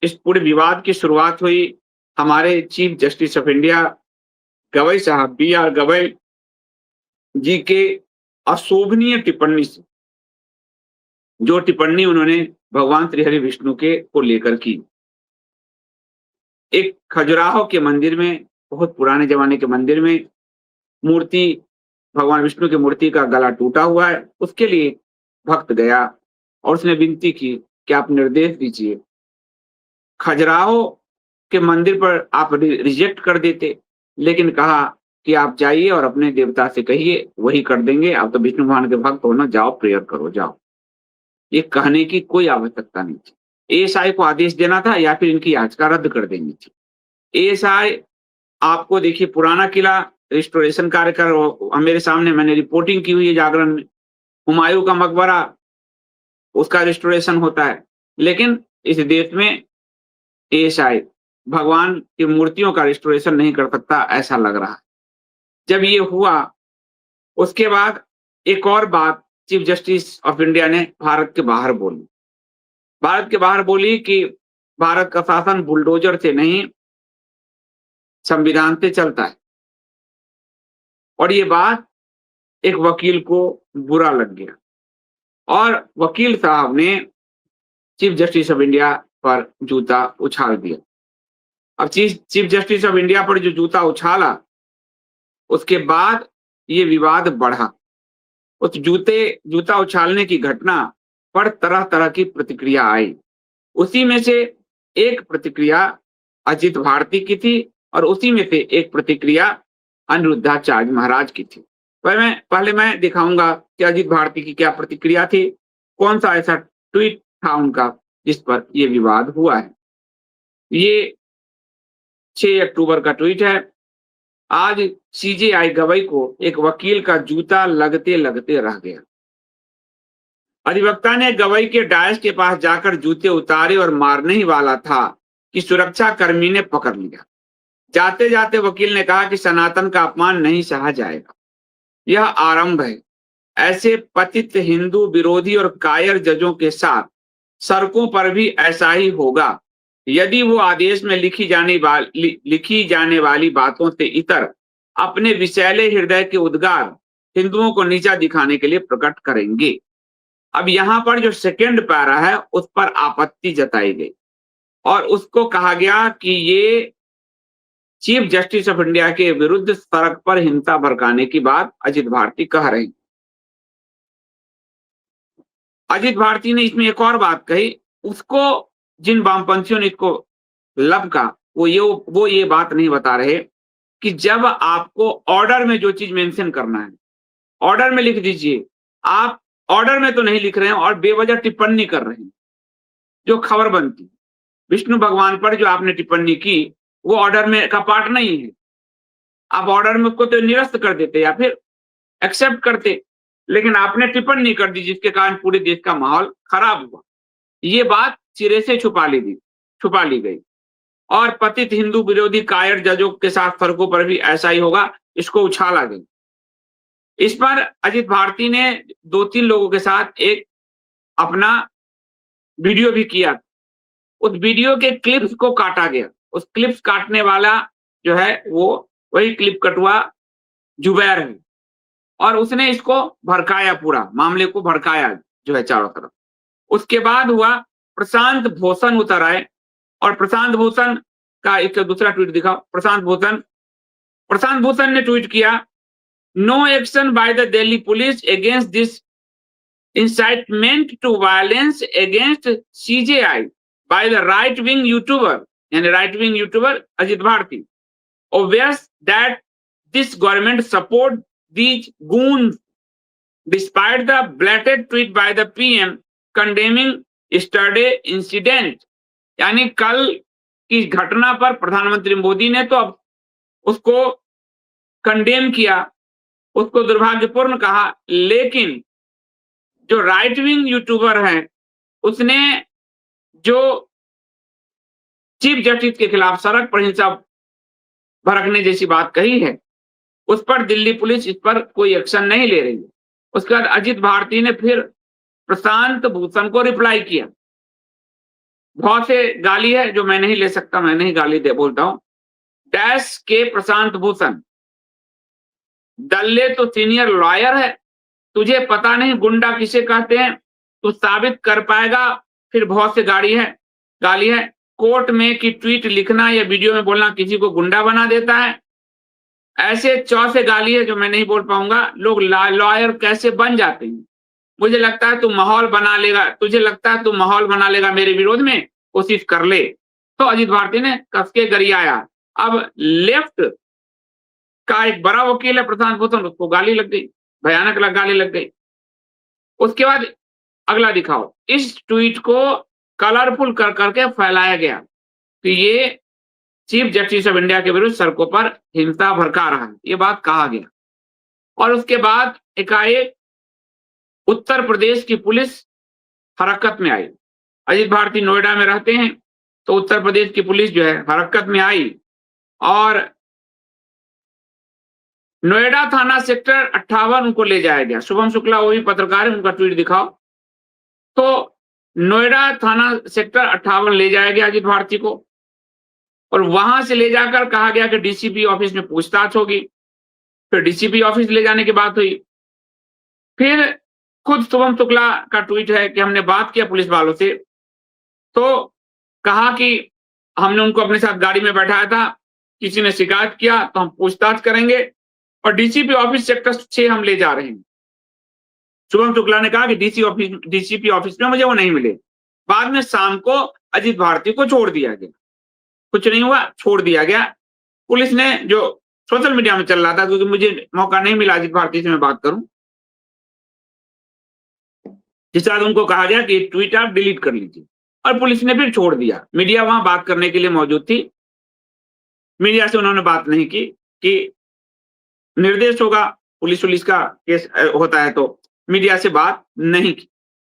इस पूरे विवाद की शुरुआत हुई हमारे chief justice of India Gavai साहब बी आर गवई जी के अशोभनीय टिप्पणी से। जो टिप्पणी उन्होंने भगवान श्री हरि विष्णु के को लेकर की। एक खजुराहो के मंदिर में, बहुत पुराने जमाने के मंदिर में मूर्ति, भगवान विष्णु की मूर्ति का गला टूटा हुआ है। उसके लिए भक्त गया और उसने विनती की कि आप निर्देश दीजिए। खजुराहो के मंदिर पर आप रिजेक्ट कर देते, लेकिन कहा कि आप जाइए और अपने देवता से कहिए, वही कर देंगे। आप तो विष्णु भगवान के भक्त हो ना, जाओ प्रेयर करो, जाओ। ये कहने की कोई आवश्यकता नहीं थी। एएसआई को आदेश देना था या फिर इनकी याचिका रद्द कर देनी थी। एएसआई, आपको देखिए पुराना किला रिस्टोरेशन कार्य कर मेरे सामने मैंने रिपोर्टिंग की हुई है जागरण में। हुमायूं का मकबरा, उसका रिस्टोरेशन होता है, लेकिन इस देश में एएसआई भगवान की मूर्तियों का रिस्टोरेशन नहीं कर सकता, ऐसा लग रहा है। जब ये हुआ, उसके बाद एक और बात चीफ जस्टिस ऑफ इंडिया ने भारत के बाहर बोली। भारत के बाहर बोली कि भारत का शासन बुलडोजर से नहीं, संविधान से चलता है। और ये बात एक वकील को बुरा लग गया और वकील साहब ने चीफ जस्टिस ऑफ इंडिया पर जूता उछाल दिया। अब चीफ जस्टिस ऑफ इंडिया पर जो जूता उछाला, उसके बाद ये विवाद बढ़ा। उस जूता उछालने की घटना पर तरह तरह की प्रतिक्रिया आई। उसी में से एक प्रतिक्रिया अजित भारती की थी और उसी में से एक प्रतिक्रिया अनिरुद्धाचार्य महाराज की थी। पहले मैं दिखाऊंगा कि अजित भारती की क्या प्रतिक्रिया थी, कौन सा ऐसा ट्वीट था उनका जिस पर यह विवाद हुआ है। ये 6 अक्टूबर का ट्वीट है। आज सीजेआई गवई को एक वकील का जूता लगते लगते रह गया। अधिवक्ता ने गवई के डायस के पास जाकर जूते उतारे और मारने ही वाला था कि सुरक्षा कर्मी ने पकड़ लिया। जाते जाते वकील ने कहा कि सनातन का अपमान नहीं सहा जाएगा, यह आरंभ है। ऐसे पतित हिंदू विरोधी और कायर जजों के साथ सड़कों पर भी ऐसा ही होगा यदि वो आदेश में लिखी जाने वाली बातों से इतर अपने विषैले हृदय के उद्गार हिंदुओं को नीचा दिखाने के लिए प्रकट करेंगे। अब यहाँ पर जो सेकेंड पैरा है उस पर आपत्ति जताई गई और उसको कहा गया कि ये चीफ जस्टिस ऑफ इंडिया के विरुद्ध सड़क पर हिंसा भड़काने की बात अजित भारती कह रहे हैं। अजित भारती ने इसमें एक और बात कही, उसको जिन वामपंथियों ने इसको लपका, वो ये बात नहीं बता रहे कि जब आपको ऑर्डर में जो चीज मेंशन करना है, ऑर्डर में लिख दीजिए। आप ऑर्डर में तो नहीं लिख रहे हैं और बेवजह टिप्पणी कर रहे हैं, जो खबर बनती। विष्णु भगवान पर जो आपने टिप्पणी की वो ऑर्डर में का पार्ट नहीं है। आप ऑर्डर में उसको तो निरस्त कर देते या फिर एक्सेप्ट करते, लेकिन आपने टिप्पणी कर दी जिसके कारण पूरे देश का माहौल खराब हुआ। ये बात सिरे से छुपा ली गई और पतित हिंदू विरोधी कायर जजों के साथ सड़कों पर भी ऐसा ही होगा, इसको उछाला गया। इस पर अजित भारती ने 2-3 लोगों के साथ एक अपना वीडियो भी किया। उस वीडियो के क्लिप्स को काटा गया। उस क्लिप्स काटने वाला जो है वो वही क्लिप कटुआ जुबैर है और उसने इसको भड़काया, पूरा मामले को भड़काया जो है चारों तरफ। उसके बाद हुआ प्रशांत भूषण उतर आए और प्रशांत भूषण का एक दूसरा ट्वीट दिखाओ। प्रशांत भूषण ने ट्वीट किया, no action by the Delhi police against this incitement to violence against CJI by the right-wing YouTuber, and right-wing YouTuber Ajit Bharti. Obvious that this government support these goons despite the blatant tweet by the PM condemning yesterday incident. यानी कल की घटना पर प्रधानमंत्री मोदी ने तो अब उसको कंडेम किया, उसको दुर्भाग्यपूर्ण कहा, लेकिन जो राइट विंग यूट्यूबर है उसने जो चीफ जस्टिस के खिलाफ सड़क पर हिंसा भड़कने जैसी बात कही है, उस पर दिल्ली पुलिस इस पर कोई एक्शन नहीं ले रही है। उसके बाद अजित भारती ने फिर प्रशांत भूषण को रिप्लाई किया, बहुत से गाली है जो मैं नहीं ले सकता, मैं नहीं गाली दे बोलता हूं। डैश के प्रशांत भूषण, दल्ले तो सीनियर लॉयर है, तुझे पता नहीं गुंडा किसे कहते हैं, तू साबित कर पाएगा। फिर बहुत से गाली है। कोर्ट में कि ट्वीट लिखना या वीडियो में बोलना किसी को गुंडा बना देता है। ऐसे चौसे गाली है जो मैं नहीं बोल पाऊंगा। लोग लॉयर कैसे बन जाते हैं। मुझे लगता है तू माहौल बना लेगा, तुझे लगता है तू माहौल बना लेगा मेरे विरोध में, कोशिश कर ले। तो अजीत भारती ने कस के गरियाया। अब लेफ्ट का एक बड़ा वकील है प्रशांत भूषण, उसको गाली लग गई, भयानक गाली लग गई। उसके बाद अगला दिखाओ, इस ट्वीट को कलरफुल कर करके फैलाया गया कि ये चीफ जस्टिस ऑफ इंडिया के विरुद्ध सड़कों पर हिंसा भड़का रहा है, ये बात कहा गया। और उसके बाद एकाएक उत्तर प्रदेश की पुलिस हरकत में आई। अजीत भारती नोएडा में रहते हैं, तो उत्तर प्रदेश की पुलिस जो है हरकत में आई और नोएडा थाना सेक्टर 58 उनको ले जाया गया। शुभम शुक्ला वो भी पत्रकार है, उनका ट्वीट दिखाओ। तो नोएडा थाना सेक्टर 58 ले जाया गया अजीत भारती को और वहां से ले जाकर कहा गया कि डीसीपी ऑफिस में पूछताछ होगी। फिर डीसीपी ऑफिस ले जाने की बात हुई। फिर खुद शुभम शुक्ला का ट्वीट है कि हमने बात किया पुलिस वालों से, तो कहा कि हमने उनको अपने साथ गाड़ी में बैठाया था, किसी ने शिकायत किया तो हम पूछताछ करेंगे और डीसीपी ऑफिस सेक्टर 6 हम ले जा रहे हैं। शुभम शुक्ला ने कहा कि डीसीपी ऑफिस में मुझे वो नहीं मिले। बाद में शाम को अजीत भारती को छोड़ दिया गया, कुछ नहीं हुआ, छोड़ दिया गया। पुलिस ने जो सोशल मीडिया में चल रहा था, क्योंकि मुझे मौका नहीं मिला अजीत भारती से मैं बात करूं, जिस बाद उनको कहा गया कि ट्वीट आप डिलीट कर लीजिए और पुलिस ने फिर छोड़ दिया। मीडिया वहां बात करने के लिए मौजूद थी, मीडिया से उन्होंने बात नहीं की कि निर्देश होगा पुलिस का केस होता है तो मीडिया से बात नहीं की।